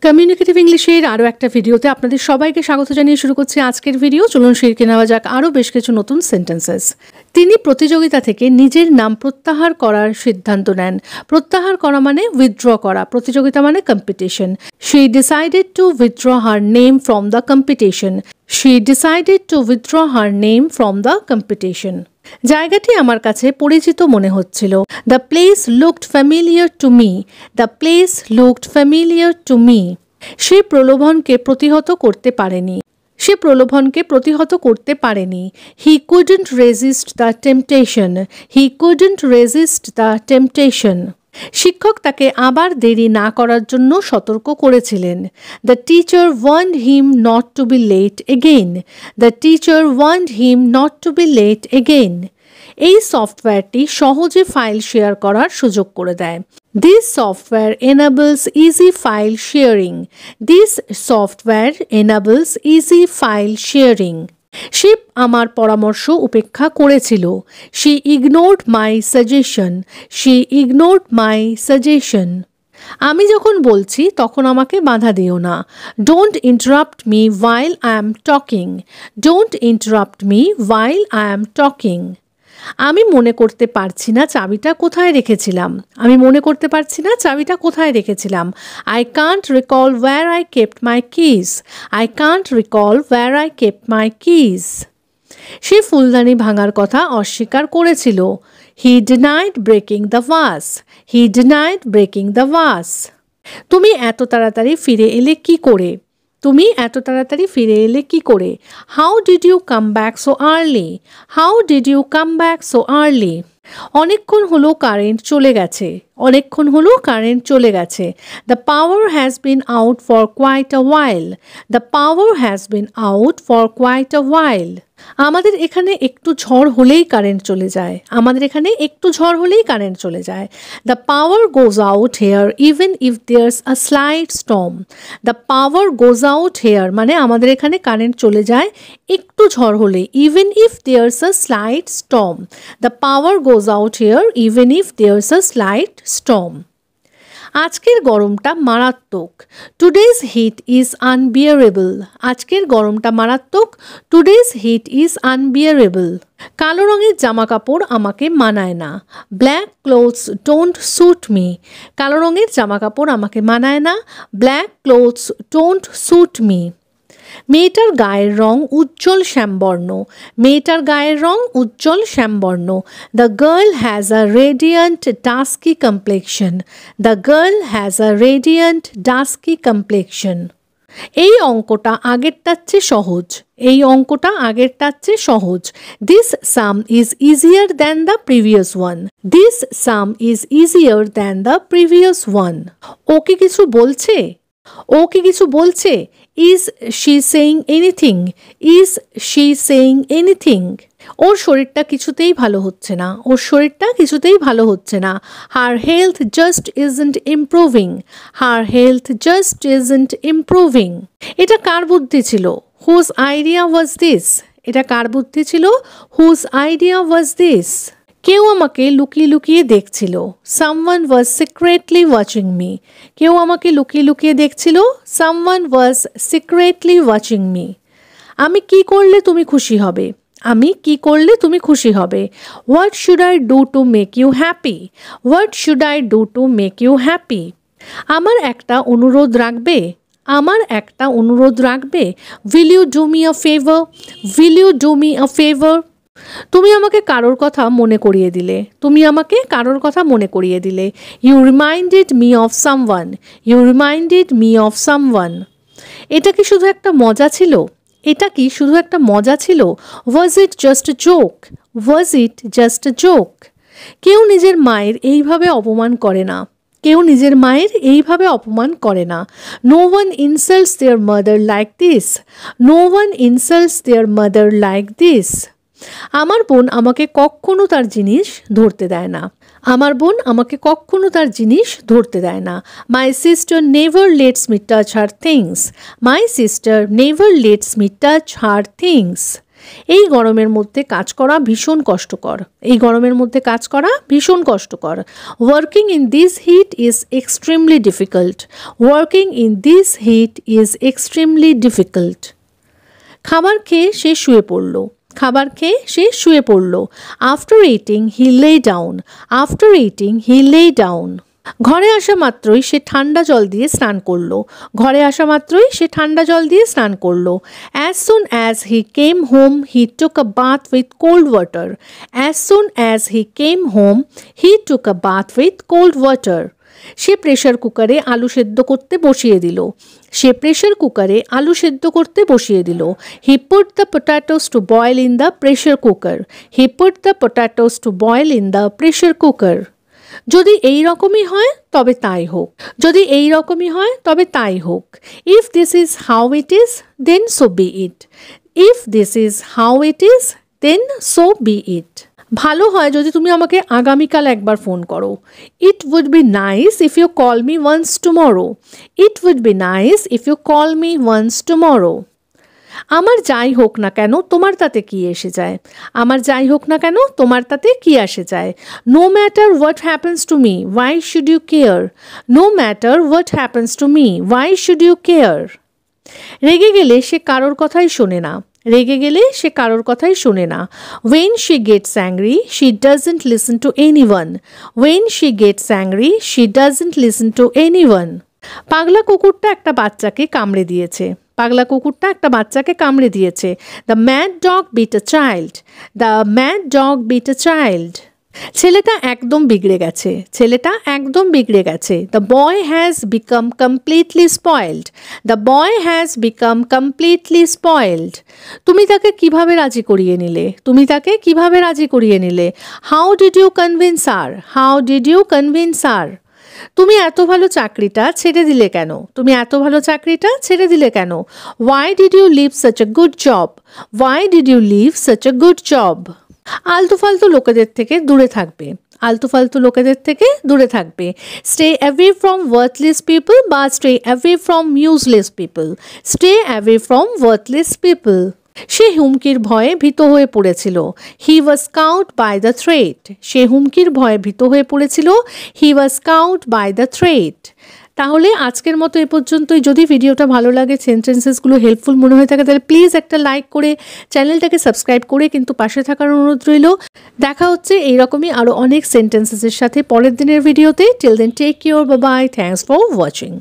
Communicative ইংলিশের আরও একটা ভিডিওতে আপনাদের সবাইকে স্বাগত জানিয়ে শুরু করছি আজকের ভিডিও। চলুন শিখে নেওয়া যাক আরও বেশ কিছু নতুন সেন্টেন্সেস। তিনি প্রতিযোগিতা থেকে নিজের নাম প্রত্যাহার করার সিদ্ধান্ত নেন। প্রত্যাহার করা মানে উইথড্র করা, প্রতিযোগিতা মানে competition. She decided to withdraw her name from the competition. She decided to withdraw her name from the competition. জায়গাটি আমার কাছে পরিচিত মনে হচ্ছিল। The place looked familiar to me. The place looked familiar to me. সে প্রলোভনকে প্রতিহত করতে পারেনি। সে প্রলোভনকে প্রতিহত করতে পারেনি। He couldn't resist the temptation. He couldn't resist the temptation. শিক্ষক তাকে আবার দেরি না করার জন্য সতর্ক করেছিলেন। The teacher warned him not to be late again. The teacher warned him not to be late again. এই সফটওয়্যারটি সহজে ফাইল শেয়ার করার সুযোগ করে দেয়। This software enables easy file sharing. This software enables easy file sharing. সে আমার পরামর্শ উপেক্ষা করেছিল। She ignored my suggestion. She ignored my suggestion. আমি যখন বলছি তখন আমাকে বাধা দিও না। Don't interrupt me while I am talking. Don't interrupt me while I am talking. আমি মনে করতে পারছি না চাবিটা কোথায় রেখেছিলাম। আমি মনে করতে পারছি না চাবিটা কোথায় রেখেছিলাম। I can't recall where I kept my keys. I can't recall where I kept my keys. সে ফুলদানি ভাঙার কথা অস্বীকার করেছিল। He denied breaking the vase. He denied breaking the vase. তুমি এত তাড়াতাড়ি ফিরে এলে কি করে? তুমি এত তাড়াতাড়ি ফিরে এলে কি করে? How did you come back so early? How did you come back so early? অনেকক্ষণ হলো কারেন্ট চলে গেছে। অনেকক্ষণ হলো কারেন্ট চলে গেছে। The power has been out for quite a while. The power has been out for quite a while. আমাদের এখানে একটু ঝড় হলেই কারেন্ট চলে যায়। আমাদের এখানে একটু ঝড় হলেই কারেন্ট চলে যায়। The power goes out here even if there's a slight storm. The power goes out here মানে আমাদের এখানে কারেন্ট চলে যায় একটু ঝড় হলে, even if there's a slight storm. The power goes out here even if there's a slight storm. আজকের গরমটা মারাত্মক। Today's heat is unbearable. আজকের গরমটা মারাত্মক। Today's heat is unbearable. কালো রঙের জামা কাপড় আমাকে মানায় না। Black clothes don't suit me. কালো রঙের জামা কাপড় আমাকে মানায় না। Black clothes don't suit me. মেয়েটার গায়ের রং উজ্জ্বল শ্যামবর্ণ। মেয়েটার গায়ের রং উজ্জ্বল শ্যামবর্ণ। The girl has a radiant dusky complexion. The girl has a radiant dusky complexion. এই অঙ্কটা আগেরটার চেয়ে সহজ। এই অঙ্কটা আগেরটার চেয়ে সহজ। This sum is easier than the previous one. This sum is easier than the previous one. ও কি কিছু বলছে? ও কি কিছু বলছে? Is she saying anything? Is she saying anything? ওর শরীরটা কিছুতেই ভালো হচ্ছে না। ওর শরীরটা কিছুতেই ভালো হচ্ছে না। Her health just isn't improving. Her health just isn't improving. এটা কার বুদ্ধি ছিল? Whose idea was this? এটা কার বুদ্ধি ছিল? Whose idea was this? কেউ আমাকে লুকিয়ে লুকিয়ে দেখছিল। Someone was secretly watching me. কেউ আমাকে লুকিয়ে লুকিয়ে দেখছিল। Someone was secretly watching me. আমি কি করলে তুমি খুশি হবে? আমি কি করলে তুমি খুশি হবে? What should I do to make you happy? What should I do to make you happy? আমার একটা অনুরোধ রাখবে? আমার একটা অনুরোধ রাখবে? Will you do me a favor? Will you do me a favor? তুমি আমাকে কারোর কথা মনে করিয়ে দিলে। তুমি আমাকে কারোর কথা মনে করিয়ে দিলে। You reminded me of someone. You reminded me of someone. এটা কি শুধু একটা মজা ছিল? এটা কি শুধু একটা মজা ছিল? Was it just a joke? Was it just a joke? কেউ নিজের মায়ের এইভাবে অপমান করে না। কেউ নিজের মায়ের এইভাবে অপমান করে না। No one insults their mother like this. No one insults their mother like this. আমার বোন আমাকে কখনো তার জিনিস ধরতে দেয় না। আমার বোন আমাকে কখনো তার জিনিস ধরতে দেয় না। My sister never lets me touch her things. My sister never lets me touch her things. এই গরমের মধ্যে কাজ করা ভীষণ কষ্টকর। এই গরমের মধ্যে কাজ করা ভীষণ কষ্টকর। Working in this heat is extremely difficult. Working in this heat is extremely difficult. খাবার খেয়ে সে শুয়ে পড়ল। খাবার খেয়ে সে শুয়ে পড়ল। After eating he lay down. After eating he lay down. ঘরে আসা মাত্রই সে ঠান্ডা জল দিয়ে স্নান করলো। ঘরে আসা মাত্রই সে ঠান্ডা জল দিয়ে স্নান করলো। As soon as he came home he took a bath with cold water. As soon as he came home he took a bath with cold water. সে প্রেশার কুকারে আলু সেদ্ধ করতে বসিয়ে দিল। সে প্রেশার কুকারে আলু সেদ্ধ করতে বসিয়ে দিল। He put the potatoes to boil in the pressure cooker. He put the potatoes to boil in the pressure cooker. যদি এই রকমই হয় তবে তাই হোক। যদি এই রকমই হয় তবে তাই হোক। If this is how it is then so be it. If this is how it is then so be it. ভালো হয় যদি তুমি আমাকে আগামীকাল একবার ফোন করো। It would be nice if you call me once tomorrow. It would be nice if you call me once tomorrow. আমার যাই হোক না কেন তোমার তাতে কি এসে যায়। আমার যাই হোক না কেন তোমার তাতে কি আসে যায়। No matter what happens to me why should you care. No matter what happens to me why should you care. রেগে গেলে সে কারোর কথাই শোনে না। রেগে গেলে সে কারোর কথাই শোনে না। When she gets angry, she doesn't listen to anyone. When she gets angry, she doesn't listen to anyone. পাগলা কুকুরটা একটা বাচ্চাকে কামড়ে দিয়েছে। পাগলা কুকুরটা একটা বাচ্চাকে কামড়ে দিয়েছে। The mad dog bit a child. The mad dog bit a child. ছেলেটা একদম বিগড়ে গেছে। ছেলেটা একদম বিগড়ে গেছে। The boy has become completely spoiled. The boy has become completely spoiled. তুমি তাকে কিভাবে রাজি করিয়ে নিলে। তুমি তাকে কিভাবে রাজি করিয়ে নিলে। How did you convince her? How did you convince her? তুমি এত ভালো চাকরিটা ছেড়ে দিলে কেন। তুমি এত ভালো চাকরিটা ছেড়ে দিলে কেন। Why did you leave such a good job? Why did you leave such a good job? আলতু ফালতু লোকেদের থেকে দূরে থাকবে। আলতু ফালতু লোকেদের থেকে দূরে থাকবে। Stay away from worthless people বা stay away from useless people. Stay away from worthless people. সে হুমকির ভয়ে ভীত হয়ে পড়েছিল। He was cowed by the threat. সে হুমকির ভয়ে ভীত হয়ে পড়েছিল। He was cowed by the threat. তাহলে আজকের মতো এ পর্যন্তই। যদি ভিডিওটা ভালো লাগে, সেন্টেন্সেসগুলো হেল্পফুল মনে হয়ে থাকে, তাহলে প্লিজ একটা লাইক করে চ্যানেলটাকে সাবস্ক্রাইব করে কিন্তু পাশে থাকার অনুরোধ রইল। দেখা হচ্ছে এইরকমই আরও অনেক সেন্টেন্সেসের সাথে পরের দিনের ভিডিওতে। Till then take care, bye bye, thanks for watching.